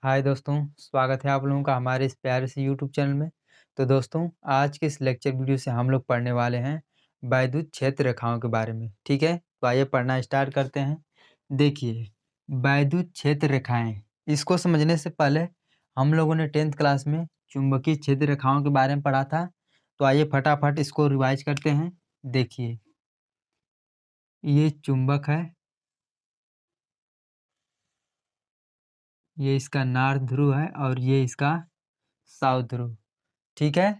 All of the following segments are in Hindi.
हाय दोस्तों, स्वागत है आप लोगों का हमारे इस प्यारे से यूट्यूब चैनल में। तो दोस्तों, आज के इस लेक्चर वीडियो से हम लोग पढ़ने वाले हैं वैद्युत क्षेत्र रेखाओं के बारे में। ठीक है, तो आइए पढ़ना स्टार्ट करते हैं। देखिए, वैद्युत क्षेत्र रेखाएं, इसको समझने से पहले हम लोगों ने 10th क्लास में चुंबकीय क्षेत्र रेखाओं के बारे में पढ़ा था। तो आइए फटाफट इसको रिवाइज करते हैं। देखिए, ये चुंबक है, ये इसका नॉर्थ ध्रुव है और ये इसका साउथ ध्रुव। ठीक है,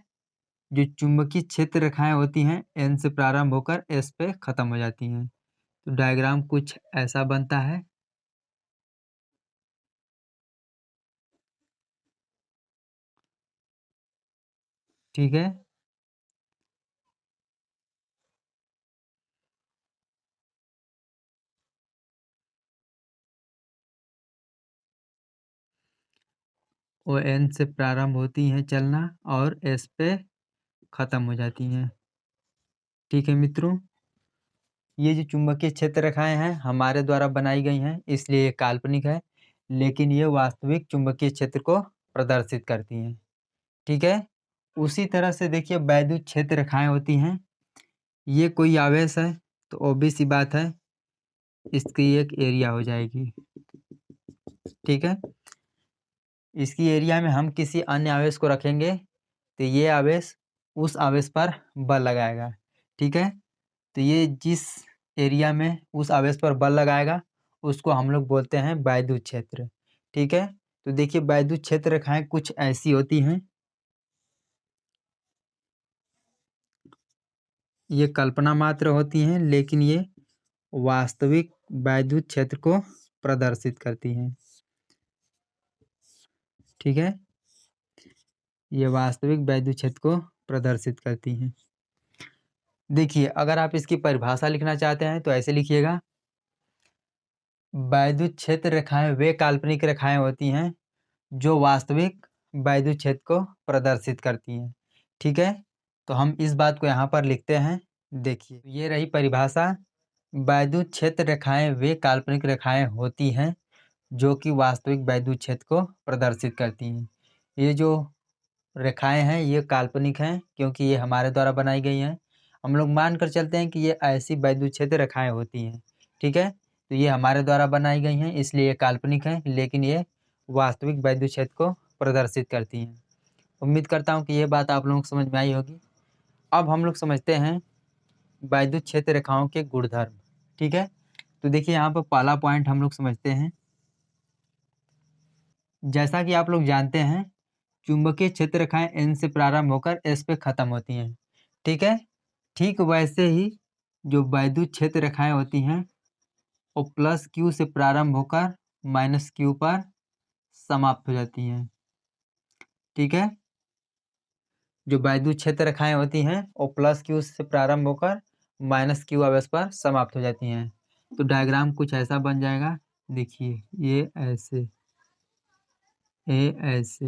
जो चुंबकीय क्षेत्र रेखाएं होती हैं एन से प्रारंभ होकर एस पे खत्म हो जाती हैं। तो डायग्राम कुछ ऐसा बनता है। ठीक है, वो एन से प्रारंभ होती हैं चलना और एस पे खत्म हो जाती हैं। ठीक है मित्रों, ये जो चुंबकीय क्षेत्र रेखाएं हैं हमारे द्वारा बनाई गई हैं, इसलिए ये काल्पनिक है, लेकिन ये वास्तविक चुंबकीय क्षेत्र को प्रदर्शित करती हैं। ठीक है, उसी तरह से देखिए वैद्युत क्षेत्र रेखाएं होती हैं। ये कोई आवेश है तो ऑब्वियस सी बात है, इसकी एक एरिया हो जाएगी। ठीक है, इसकी एरिया में हम किसी अन्य आवेश को रखेंगे तो ये आवेश उस आवेश पर बल लगाएगा। ठीक है, तो ये जिस एरिया में उस आवेश पर बल लगाएगा उसको हम लोग बोलते हैं वैद्युत क्षेत्र। ठीक है, तो देखिए वैद्युत क्षेत्र रेखाएं कुछ ऐसी होती हैं। ये कल्पना मात्र होती हैं, लेकिन ये वास्तविक वैद्युत क्षेत्र को प्रदर्शित करती हैं। ठीक है, ये वास्तविक वैद्युत क्षेत्र को प्रदर्शित करती हैं। देखिए, अगर आप इसकी परिभाषा लिखना चाहते हैं तो ऐसे लिखिएगा। वैद्युत क्षेत्र रेखाएं वे काल्पनिक रेखाएं होती हैं जो वास्तविक वैद्युत क्षेत्र को प्रदर्शित करती हैं। ठीक है, तो हम इस बात को यहाँ पर लिखते हैं। देखिए, ये रही परिभाषा। वैद्युत क्षेत्र रेखाएं वे काल्पनिक रेखाएं होती हैं जो कि वास्तविक वैद्युत क्षेत्र को प्रदर्शित करती हैं। ये जो रेखाएं हैं ये काल्पनिक हैं क्योंकि ये हमारे द्वारा बनाई गई हैं। हम लोग मान कर चलते हैं कि ये ऐसी वैद्युत क्षेत्र रेखाएं होती हैं। ठीक है, तो ये हमारे द्वारा बनाई गई हैं इसलिए ये काल्पनिक हैं, लेकिन ये वास्तविक वैद्युत क्षेत्र को प्रदर्शित करती हैं। उम्मीद करता हूँ कि ये बात आप लोगों को समझ में आई होगी। अब हम लोग समझते हैं वैद्युत क्षेत्र रेखाओं के गुणधर्म। ठीक है, तो देखिए यहाँ पर पहला पॉइंट हम लोग समझते हैं। जैसा कि आप लोग जानते हैं, चुंबकीय क्षेत्र रेखाएं एन से प्रारंभ होकर एस पे खत्म होती हैं। ठीक है, ठीक वैसे ही जो वैद्युत क्षेत्र रेखाएं होती हैं वो प्लस क्यू से प्रारंभ होकर माइनस क्यू पर समाप्त हो जाती हैं। ठीक है, जो वैद्युत क्षेत्र रेखाएं होती हैं वो प्लस क्यू से प्रारंभ होकर माइनस क्यू आवेश पर समाप्त हो जाती हैं। तो डायग्राम कुछ ऐसा बन जाएगा। देखिए, ये ऐसे, ये ऐसे,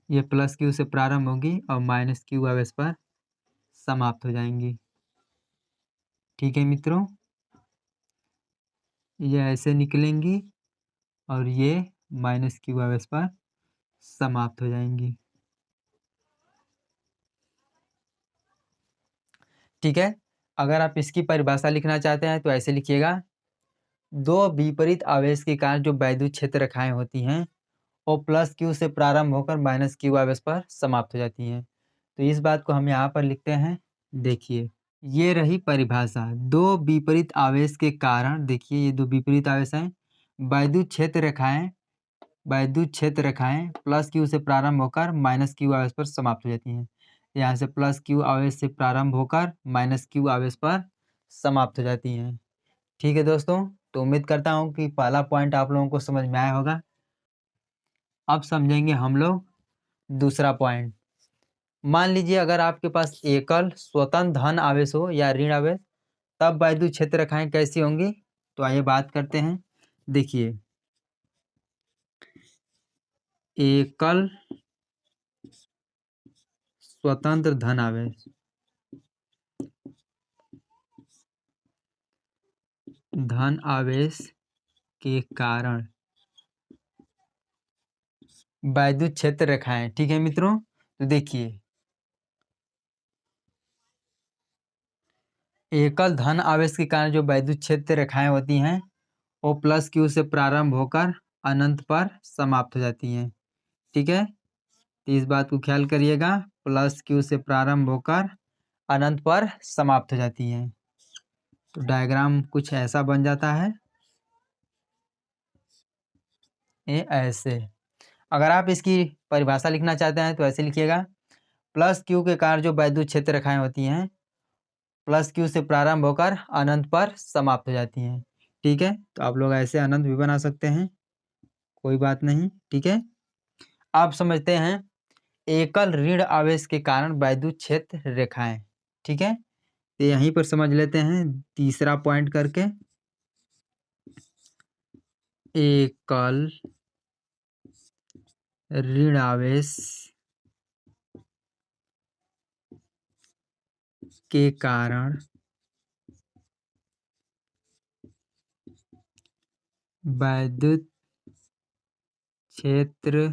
ये प्लस क्यू से प्रारंभ होगी और माइनस क्यू आवेश पर समाप्त हो जाएंगी। ठीक है मित्रों, ये ऐसे निकलेंगी और ये माइनस क्यू आवेश पर समाप्त हो जाएंगी। ठीक है, अगर आप इसकी परिभाषा लिखना चाहते हैं तो ऐसे लिखिएगा। दो विपरीत आवेश के कारण जो वैद्युत क्षेत्र रेखाएं होती हैं वो प्लस क्यू से प्रारंभ होकर माइनस क्यू आवेश पर समाप्त हो जाती हैं। तो इस बात को हम यहाँ पर लिखते हैं। देखिए, ये रही परिभाषा। दो विपरीत आवेश के कारण, देखिए ये दो विपरीत आवेश हैं। वैद्युत क्षेत्र रेखाएं प्लस क्यू से प्रारंभ होकर माइनस क्यू आवेश पर समाप्त हो जाती हैं। यहाँ से प्लस क्यू आवेश से प्रारंभ होकर माइनस क्यू आवेश पर समाप्त हो जाती हैं। ठीक है दोस्तों, तो उम्मीद करता हूँ कि पहला पॉइंट आप लोगों को समझ में आया होगा। अब समझेंगे हम लोग दूसरा पॉइंट। मान लीजिए अगर आपके पास एकल स्वतंत्र धन आवेश हो या ऋण आवेश, तब वैद्युत क्षेत्र रेखाएं कैसी होंगी? तो आइए बात करते हैं। देखिए, एकल स्वतंत्र धन आवेश, धन आवेश के कारण वैद्युत क्षेत्र रेखाएं। ठीक है मित्रों, तो देखिए एकल धन आवेश के कारण जो वैद्युत क्षेत्र रेखाएं होती हैं वो प्लस क्यू से प्रारंभ होकर अनंत पर समाप्त हो जाती हैं। ठीक है, तो इस बात को ख्याल करिएगा, प्लस क्यू से प्रारंभ होकर अनंत पर समाप्त हो जाती हैं। तो डायग्राम कुछ ऐसा बन जाता है, ये ऐसे। अगर आप इसकी परिभाषा लिखना चाहते हैं तो ऐसे लिखिएगा, प्लस क्यू के कारण जो वैद्युत क्षेत्र रेखाएं होती हैं प्लस क्यू से प्रारंभ होकर अनंत पर समाप्त हो जाती हैं। ठीक है, तो आप लोग ऐसे अनंत भी बना सकते हैं, कोई बात नहीं। ठीक है, आप समझते हैं एकल ऋण आवेश के कारण वैद्युत क्षेत्र रेखाएं। ठीक है, तो यहीं पर समझ लेते हैं तीसरा पॉइंट करके, एकल ऋण आवेश के कारण वैद्युत क्षेत्र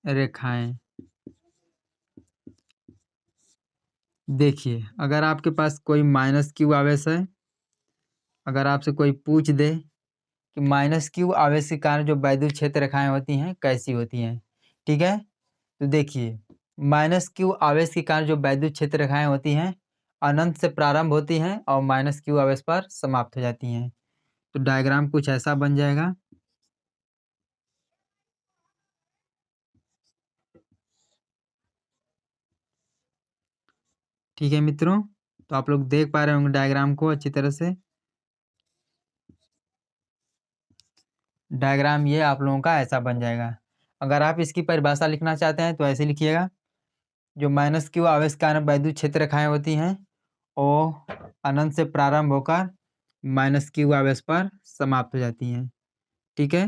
रेखाएं। देखिए अगर आपके पास कोई माइनस क्यू आवेश है, अगर आपसे कोई पूछ दे कि माइनस क्यू आवेश के कारण जो वैद्युत क्षेत्र रेखाएं होती हैं कैसी होती हैं, ठीक है, तो देखिए माइनस क्यू आवेश के कारण जो वैद्युत क्षेत्र रेखाएं होती हैं अनंत से प्रारंभ होती हैं और माइनस क्यू आवेश पर समाप्त हो जाती हैं। तो डायग्राम कुछ ऐसा बन जाएगा। ठीक है मित्रों, तो आप लोग देख पा रहे होंगे डायग्राम को अच्छी तरह से। डायग्राम ये आप लोगों का ऐसा बन जाएगा। अगर आप इसकी परिभाषा लिखना चाहते हैं तो ऐसे लिखिएगा, जो माइनस क्यू आवेश कारण वैद्युत क्षेत्र रेखाएं होती हैं वो अनंत से प्रारंभ होकर माइनस क्यू आवेश पर समाप्त हो जाती हैं। ठीक है,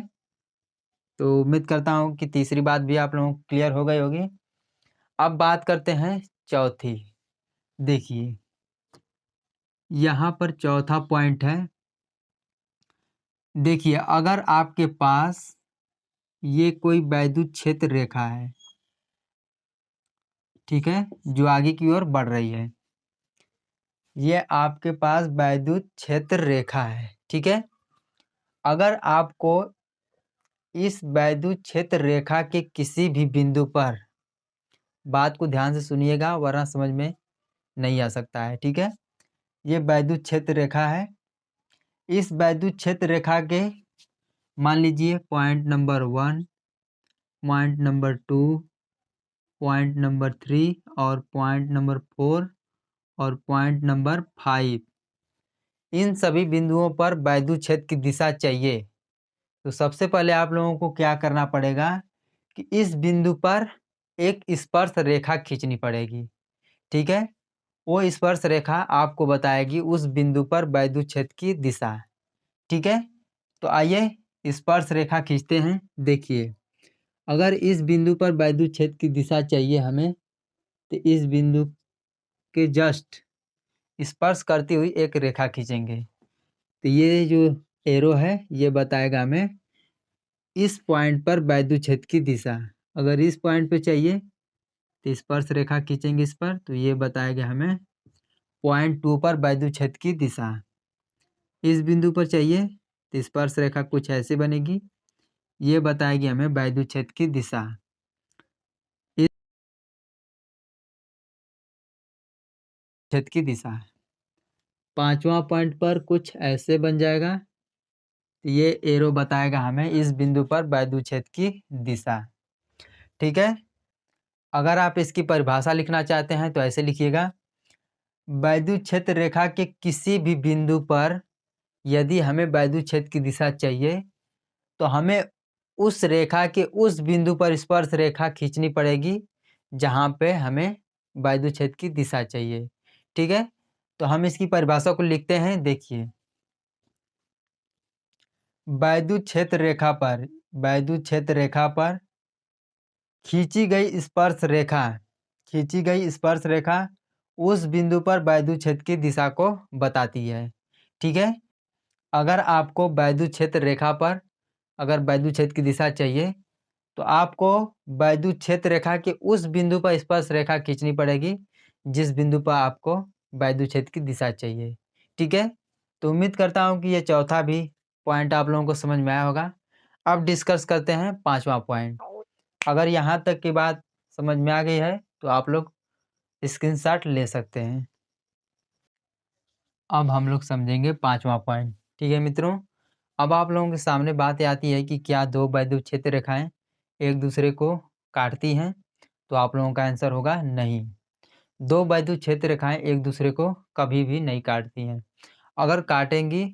तो उम्मीद करता हूँ कि तीसरी बात भी आप लोगों को क्लियर हो गई होगी। अब बात करते हैं चौथी। देखिए यहाँ पर चौथा पॉइंट है। देखिए अगर आपके पास ये कोई वैद्युत क्षेत्र रेखा है, ठीक है, जो आगे की ओर बढ़ रही है, ये आपके पास वैद्युत क्षेत्र रेखा है। ठीक है, अगर आपको इस वैद्युत क्षेत्र रेखा के किसी भी बिंदु पर, बात को ध्यान से सुनिएगा वरना समझ में नहीं आ सकता है। ठीक है, ये वैद्युत क्षेत्र रेखा है। इस वैद्युत क्षेत्र रेखा के मान लीजिए point number 1, point number 2, point number 3 और पॉइंट नंबर 4 और पॉइंट नंबर 5, इन सभी बिंदुओं पर वैद्युत क्षेत्र की दिशा चाहिए। तो सबसे पहले आप लोगों को क्या करना पड़ेगा कि इस बिंदु पर एक स्पर्श रेखा खींचनी पड़ेगी। ठीक है, वो स्पर्श रेखा आपको बताएगी उस बिंदु पर वैद्युत क्षेत्र की दिशा। ठीक है, तो आइए स्पर्श रेखा खींचते हैं। देखिए अगर इस बिंदु पर वैद्युत क्षेत्र की दिशा चाहिए हमें, तो इस बिंदु के जस्ट स्पर्श करती हुई एक रेखा खींचेंगे। तो ये जो एरो है ये बताएगा हमें इस पॉइंट पर वैद्युत क्षेत्र की दिशा। अगर इस पॉइंट पे चाहिए तो स्पर्श रेखा खींचेंगे इस पर, तो ये बताएगा हमें पॉइंट 2 पर वैद्युत क्षेत्र की दिशा। इस बिंदु पर चाहिए तो स्पर्श रेखा कुछ ऐसे बनेगी, ये बताएगी हमें वैद्युत क्षेत्र की दिशा। इस क्षेत्र की दिशा पांचवा पॉइंट पर कुछ ऐसे बन जाएगा, तो ये एरो बताएगा हमें इस बिंदु पर वैद्युत क्षेत्र की दिशा। ठीक है, अगर आप इसकी परिभाषा लिखना चाहते हैं तो ऐसे लिखिएगा, वैद्युत क्षेत्र रेखा के किसी भी बिंदु पर यदि हमें वैद्युत क्षेत्र की दिशा चाहिए तो हमें उस रेखा के उस बिंदु पर स्पर्श रेखा खींचनी पड़ेगी जहां पे हमें वैद्युत क्षेत्र की दिशा चाहिए। ठीक है, तो हम इसकी परिभाषा को लिखते हैं। देखिए वैद्युत क्षेत्र रेखा पर खींची गई स्पर्श रेखा उस बिंदु पर वैद्युत क्षेत्र की दिशा को बताती है। ठीक है, अगर आपको वैद्युत क्षेत्र रेखा पर अगर वैद्युत क्षेत्र की दिशा चाहिए तो आपको वैद्युत क्षेत्र रेखा के उस बिंदु पर स्पर्श रेखा खींचनी पड़ेगी जिस बिंदु पर आपको वैद्युत क्षेत्र की दिशा चाहिए। ठीक है, तो उम्मीद करता हूँ कि ये चौथा भी पॉइंट आप लोगों को समझ में आया होगा। अब डिस्कस करते हैं पांचवा पॉइंट। अगर यहाँ तक की बात समझ में आ गई है तो आप लोग स्क्रीनशॉट ले सकते हैं। अब हम लोग समझेंगे पांचवा पॉइंट। ठीक है मित्रों, अब आप लोगों के सामने बात आती है कि क्या दो वैद्युत क्षेत्र रेखाएं एक दूसरे को काटती हैं? तो आप लोगों का आंसर होगा नहीं। दो वैद्युत क्षेत्र रेखाएं एक दूसरे को कभी भी नहीं काटती हैं। अगर काटेंगी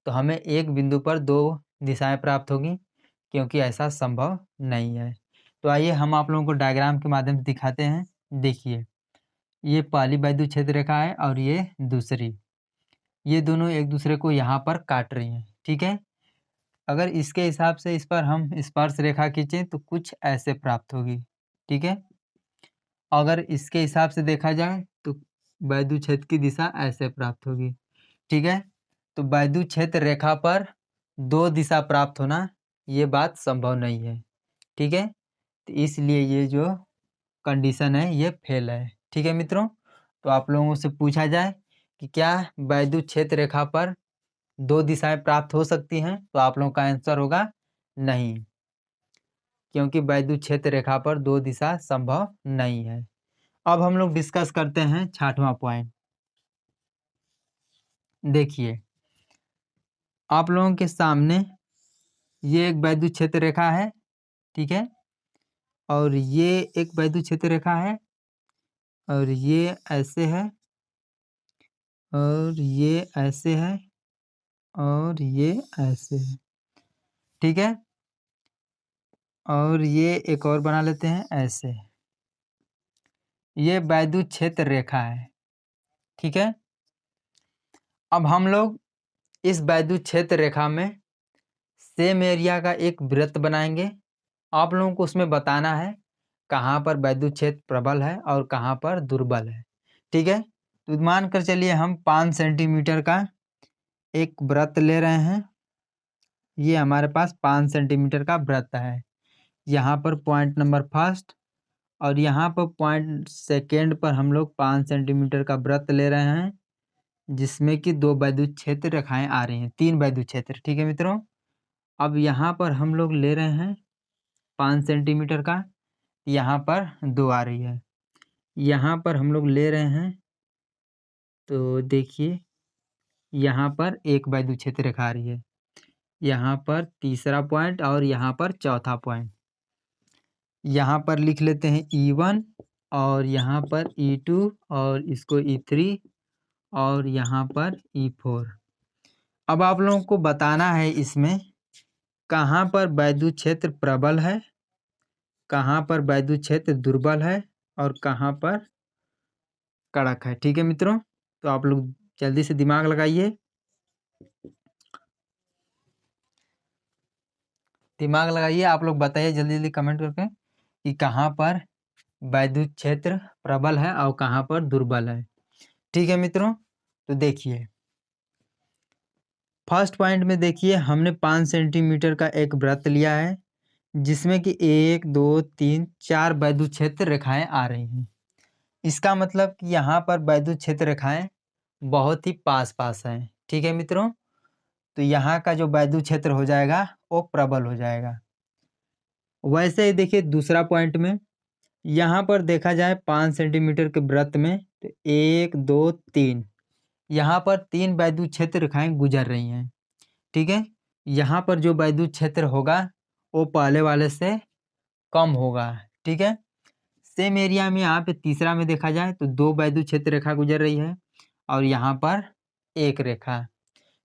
तो हमें एक बिंदु पर दो दिशाएं प्राप्त होगी, क्योंकि ऐसा संभव नहीं है। तो आइए हम आप लोगों को डायग्राम के माध्यम से दिखाते हैं। देखिए, ये पहली वैद्युत क्षेत्र रेखा है और ये दूसरी। ये दोनों एक दूसरे को यहाँ पर काट रही हैं। ठीक है, अगर इसके हिसाब से इस पर हम स्पर्श रेखा खींचें तो कुछ ऐसे प्राप्त होगी। ठीक है, अगर इसके हिसाब से देखा जाए तो वैद्युत क्षेत्र की दिशा ऐसे प्राप्त होगी। ठीक है, तो वैद्युत क्षेत्र रेखा पर दो दिशा प्राप्त होना ये बात संभव नहीं है। ठीक है, तो इसलिए ये जो कंडीशन है ये फेल है। ठीक है मित्रों, तो आप लोगों से पूछा जाए कि क्या वैद्युत क्षेत्र रेखा पर दो दिशाएं प्राप्त हो सकती हैं, तो आप लोगों का आंसर होगा नहीं, क्योंकि वैद्युत क्षेत्र रेखा पर दो दिशा संभव नहीं है। अब हम लोग डिस्कस करते हैं छठवां पॉइंट। देखिए, आप लोगों के सामने ये एक वैद्युत क्षेत्र रेखा है। ठीक है, और ये एक वैद्युत क्षेत्र रेखा है, और ये ऐसे है, और ये ऐसे है, और ये ऐसे है। ठीक है, और ये एक और बना लेते हैं ऐसे। ये वैद्युत क्षेत्र रेखा है। ठीक है, अब हम लोग इस वैद्युत क्षेत्र रेखा में सेम एरिया का एक वृत्त बनाएंगे। आप लोगों को उसमें बताना है कहाँ पर वैद्युत क्षेत्र प्रबल है और कहाँ पर दुर्बल है। ठीक है, तो मान कर चलिए हम 5 सेंटीमीटर का एक वृत्त ले रहे हैं। ये हमारे पास 5 सेंटीमीटर का वृत्त है। यहाँ पर पॉइंट नंबर फर्स्ट और यहाँ पर पॉइंट सेकेंड पर हम लोग 5 सेंटीमीटर का वृत्त ले रहे हैं, जिसमें कि दो वैद्युत क्षेत्र रेखाएं आ रही हैं, 3 वैद्युत क्षेत्र। ठीक है मित्रों, अब यहाँ पर हम लोग ले रहे हैं 5 सेंटीमीटर का, यहाँ पर 2 आ रही है। यहाँ पर हम लोग ले रहे हैं, तो देखिए यहाँ पर एक वैद्युत क्षेत्र रेखा आ रही है, यहाँ पर तीसरा पॉइंट और यहाँ पर चौथा पॉइंट। यहाँ पर लिख लेते हैं E1 और यहाँ पर E2 और इसको E3 और यहाँ पर E4। अब आप लोगों को बताना है इसमें कहाँ पर वैद्युत क्षेत्र प्रबल है, कहाँ पर वैद्युत क्षेत्र दुर्बल है और कहाँ पर कड़क है। ठीक है मित्रों, तो आप लोग जल्दी से दिमाग लगाइए। दिमाग लगाइए, आप लोग बताइए जल्दी जल्दी कमेंट करके कि कहाँ पर वैद्युत क्षेत्र प्रबल है और कहाँ पर दुर्बल है। ठीक है मित्रों, तो देखिए फर्स्ट पॉइंट में देखिए हमने 5 सेंटीमीटर का एक वृत्त लिया है, जिसमें कि 1 2 3 4 वैद्युत क्षेत्र रेखाएं आ रही हैं। इसका मतलब कि यहाँ पर वैद्युत क्षेत्र रेखाएं बहुत ही पास पास हैं। ठीक है मित्रों, तो यहाँ का जो वैद्युत क्षेत्र हो जाएगा वो प्रबल हो जाएगा। वैसे ही देखिए दूसरा पॉइंट में यहाँ पर देखा जाए 5 सेंटीमीटर के वृत्त में तो 1 2 3 यहाँ पर 3 वैद्युत क्षेत्र रेखाएं गुजर रही हैं। ठीक है, यहाँ पर जो वैद्युत क्षेत्र होगा वो पहले वाले से कम होगा। ठीक है, सेम एरिया में यहाँ पे तीसरा में देखा जाए तो 2 वैद्युत क्षेत्र रेखा गुजर रही है और यहाँ पर एक रेखा।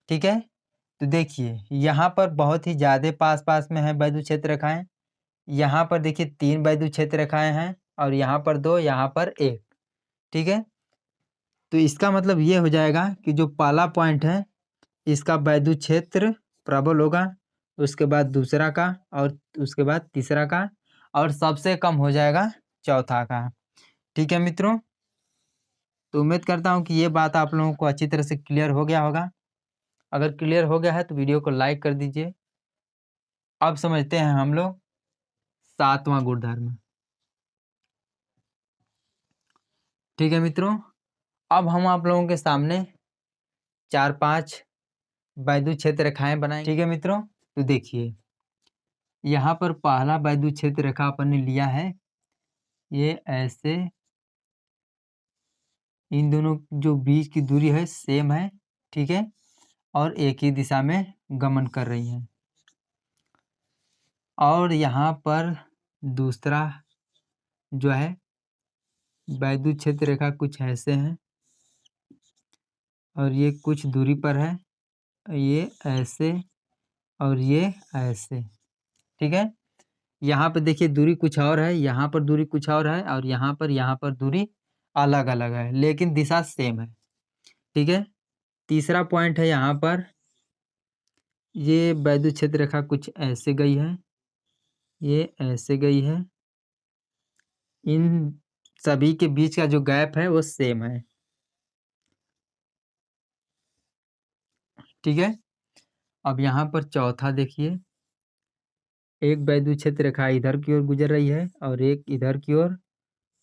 ठीक है, तो देखिए यहाँ पर बहुत ही ज़्यादा पास पास में है वैद्युत क्षेत्र रेखाएं। यहाँ पर देखिए 3 वैद्युत क्षेत्र रेखाएं हैं और यहाँ पर 2, यहाँ पर 1। ठीक है, तो इसका मतलब ये हो जाएगा कि जो पहला पॉइंट है इसका वैद्युत क्षेत्र प्रबल होगा, उसके बाद दूसरा का और उसके बाद तीसरा का और सबसे कम हो जाएगा चौथा का। ठीक है मित्रों, तो उम्मीद करता हूँ कि ये बात आप लोगों को अच्छी तरह से क्लियर हो गया होगा। अगर क्लियर हो गया है तो वीडियो को लाइक कर दीजिए। अब समझते हैं हम लोग 7वां गुणधर्म। ठीक है मित्रों, अब हम आप लोगों के सामने 4-5 वैद्युत क्षेत्र रेखाएं बनाएंगे। ठीक है मित्रों, तो देखिए यहाँ पर पहला वैद्युत क्षेत्र रेखा अपन ने लिया है, ये ऐसे इन दोनों जो बीच की दूरी है सेम है, ठीक है, और एक ही दिशा में गमन कर रही हैं। और यहाँ पर दूसरा जो है वैद्युत क्षेत्र रेखा कुछ ऐसे हैं और ये कुछ दूरी पर है, ये ऐसे और ये ऐसे। ठीक है, यहाँ पे देखिए दूरी कुछ और है, यहाँ पर दूरी कुछ और है, और यहाँ पर दूरी अलग अलग है, लेकिन दिशा सेम है। ठीक है, तीसरा पॉइंट है यहाँ पर, ये वैद्युत क्षेत्र रेखा कुछ ऐसे गई है, ये ऐसे गई है, इन सभी के बीच का जो गैप है वो सेम है। ठीक है, अब यहाँ पर चौथा देखिए, एक वैद्युत क्षेत्र रेखा इधर की ओर गुजर रही है और एक इधर की ओर,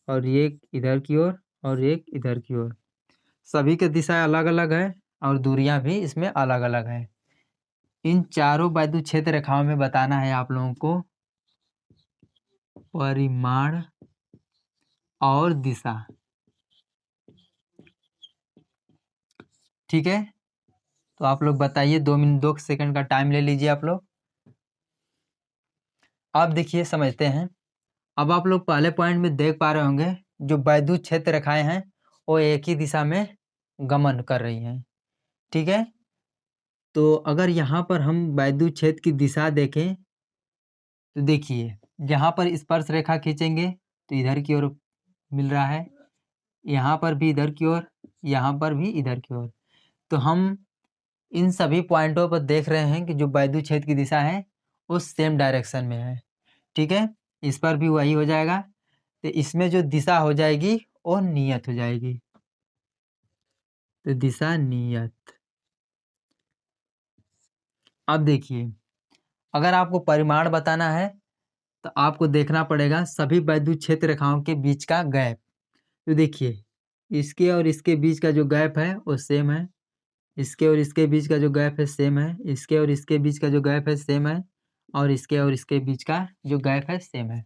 और एक इधर की ओर, और एक इधर की ओर। सभी की दिशा अलग अलग है और दूरियां भी इसमें अलग अलग है। इन चारों वैद्युत क्षेत्र रेखाओं में बताना है आप लोगों को परिमाण और दिशा। ठीक है, तो आप लोग बताइए, 2 मिनट 2 सेकंड का टाइम ले लीजिए आप लोग। अब देखिए समझते हैं। अब आप लोग पहले पॉइंट में देख पा रहे होंगे, जो वैद्युत क्षेत्र रेखाएं हैं वो एक ही दिशा में गमन कर रही हैं। ठीक है, तो अगर यहाँ पर हम वैद्युत क्षेत्र की दिशा देखें तो देखिए, यहाँ पर स्पर्श रेखा खींचेंगे तो इधर की ओर मिल रहा है, यहाँ पर भी इधर की ओर, यहाँ पर भी इधर की ओर। तो हम इन सभी पॉइंटों पर देख रहे हैं कि जो वैद्युत क्षेत्र की दिशा है वो सेम डायरेक्शन में है। ठीक है, इस पर भी वही हो जाएगा, तो इसमें जो दिशा हो जाएगी वो नियत हो जाएगी, तो दिशा नियत। अब देखिए, अगर आपको परिमाण बताना है तो आपको देखना पड़ेगा सभी वैद्युत क्षेत्र रेखाओं के बीच का गैप। तो देखिए, इसके और इसके बीच का जो गैप है वो सेम है, इसके और इसके बीच का जो गैप है सेम है, इसके और इसके बीच का जो गैप है सेम है, और इसके और इसके बीच का जो गैप है सेम है।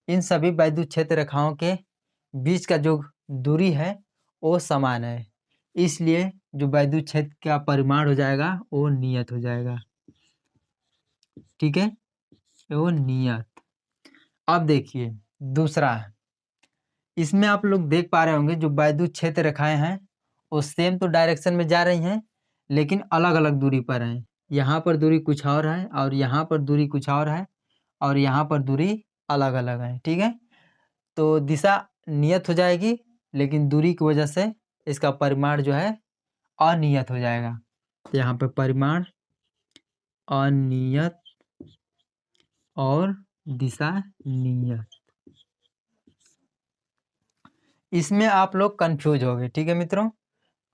इन सभी वैद्युत क्षेत्र रेखाओं के बीच का जो दूरी है वो समान है, इसलिए जो वैद्युत क्षेत्र का परिमाण हो जाएगा वो नियत हो जाएगा। ठीक है, वो नियत। अब देखिए दूसरा, इसमें आप लोग देख पा रहे होंगे जो वैद्युत क्षेत्र रेखाएं हैं वो सेम तो डायरेक्शन में जा रही हैं, लेकिन अलग अलग दूरी पर हैं। यहाँ पर दूरी कुछ और है, और यहाँ पर दूरी कुछ और है, और यहाँ पर दूरी अलग अलग है। ठीक है, तो दिशा नियत हो जाएगी, लेकिन दूरी की वजह से इसका परिमाण जो है अनियत हो जाएगा। तो यहाँ पे परिमाण अनियत और दिशा नियत, इसमें आप लोग कंफ्यूज हो गए। ठीक है मित्रों,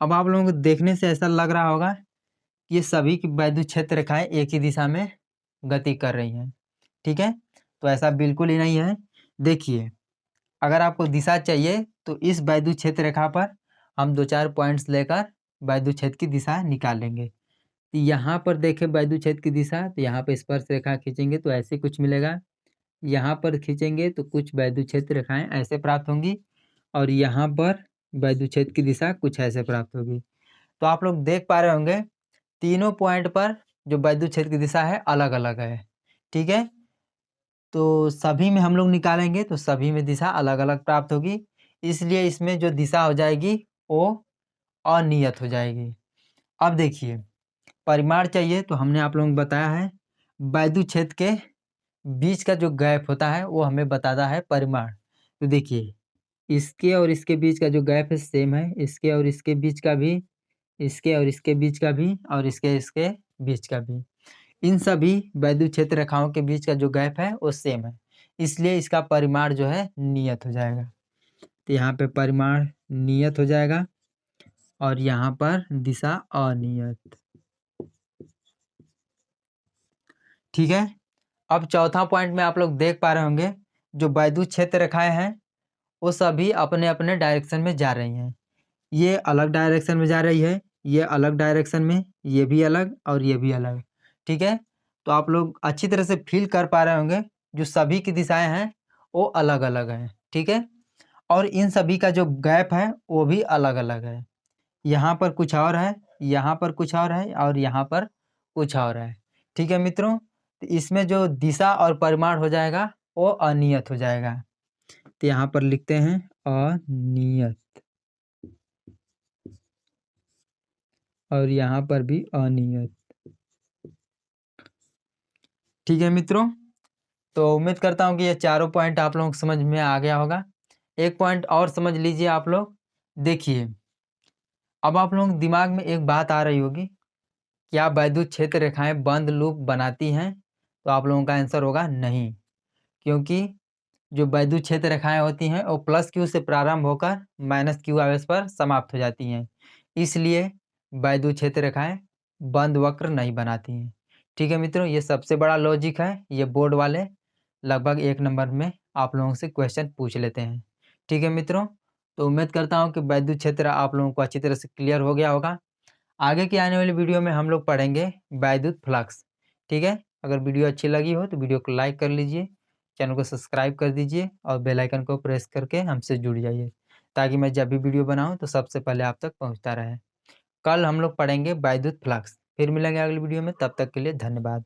अब आप लोगों को देखने से ऐसा लग रहा होगा कि ये सभी की वैद्युत क्षेत्र रेखाएं एक ही दिशा में गति कर रही हैं। ठीक है, तो ऐसा बिल्कुल ही नहीं है। देखिए, अगर आपको दिशा चाहिए तो इस वैद्युत क्षेत्र रेखा पर हम 2-4 पॉइंट्स लेकर वैद्युत क्षेत्र की दिशा निकाल लेंगे। तो यहाँ पर देखें वैद्युत क्षेत्र की दिशा, तो यहाँ पर स्पर्श रेखा खींचेंगे तो ऐसे कुछ मिलेगा, यहाँ पर खींचेंगे तो कुछ वैद्युत क्षेत्र रेखाएं ऐसे प्राप्त होंगी, और यहाँ पर वैद्युत क्षेत्र की दिशा कुछ ऐसे प्राप्त होगी। तो आप लोग देख पा रहे होंगे तीनों पॉइंट पर जो वैद्युत क्षेत्र की दिशा है अलग अलग है। ठीक है, तो सभी में हम लोग निकालेंगे तो सभी में दिशा अलग अलग प्राप्त होगी, इसलिए इसमें जो दिशा हो जाएगी वो अनियत हो जाएगी। अब देखिए, परिमाण चाहिए तो हमने आप लोगों को बताया है वैद्युत क्षेत्र के बीच का जो गैप होता है वो हमें बताता है परिमाण। तो देखिए, इसके और इसके बीच का जो गैप है सेम है, इसके और इसके बीच का भी, इसके और इसके बीच का भी, और इसके इसके बीच का भी। इन सभी वैद्युत क्षेत्र रेखाओं के बीच का जो गैप है वो सेम है, इसलिए इसका परिमाण जो है नियत हो जाएगा। तो यहाँ पे परिमाण नियत हो जाएगा और यहाँ पर दिशा अनियत। ठीक है, अब चौथा पॉइंट में आप लोग देख पा रहे होंगे जो वैद्युत क्षेत्र रेखाएं हैं वो सभी अपने अपने डायरेक्शन में जा रही हैं। ये अलग डायरेक्शन में जा रही है, ये अलग डायरेक्शन में, ये भी अलग और ये भी अलग। ठीक है, तो आप लोग अच्छी तरह से फील कर पा रहे होंगे जो सभी की दिशाएं हैं वो अलग अलग हैं। ठीक है, और इन सभी का जो गैप है वो भी अलग अलग है। यहाँ पर कुछ और है, यहाँ पर कुछ और है और यहाँ पर कुछ और है। ठीक है मित्रों, तो इसमें जो दिशा और परिमाण हो जाएगा वो अनियत हो जाएगा। तो यहाँ पर लिखते हैं अनियत, और यहाँ पर भी अनियत। ठीक है मित्रों, तो उम्मीद करता हूँ कि ये चारों पॉइंट आप लोगों को समझ में आ गया होगा। एक पॉइंट और समझ लीजिए आप लोग। देखिए, अब आप लोगों के दिमाग में एक बात आ रही होगी, क्या वैद्युत क्षेत्र रेखाएं बंद लूप बनाती हैं? तो आप लोगों का आंसर होगा नहीं, क्योंकि जो वैद्युत क्षेत्र रेखाएं होती हैं वो प्लस क्यू से प्रारंभ होकर माइनस क्यू आवेश पर समाप्त हो जाती हैं, इसलिए वैद्युत क्षेत्र रेखाएं बंद वक्र नहीं बनाती हैं। ठीक है मित्रों, ये सबसे बड़ा लॉजिक है। ये बोर्ड वाले लगभग 1 नंबर में आप लोगों से क्वेश्चन पूछ लेते हैं। ठीक है मित्रों, तो उम्मीद करता हूँ कि वैद्युत क्षेत्र आप लोगों को अच्छी तरह से क्लियर हो गया होगा। आगे की आने वाली वीडियो में हम लोग पढ़ेंगे वैद्युत फ्लक्स। ठीक है, अगर वीडियो अच्छी लगी हो तो वीडियो को लाइक कर लीजिए, चैनल को सब्सक्राइब कर दीजिए और बेल आइकन को प्रेस करके हमसे जुड़ जाइए, ताकि मैं जब भी वीडियो बनाऊं तो सबसे पहले आप तक पहुंचता रहे। कल हम लोग पढ़ेंगे वैद्युत फ्लक्स। फिर मिलेंगे अगली वीडियो में, तब तक के लिए धन्यवाद।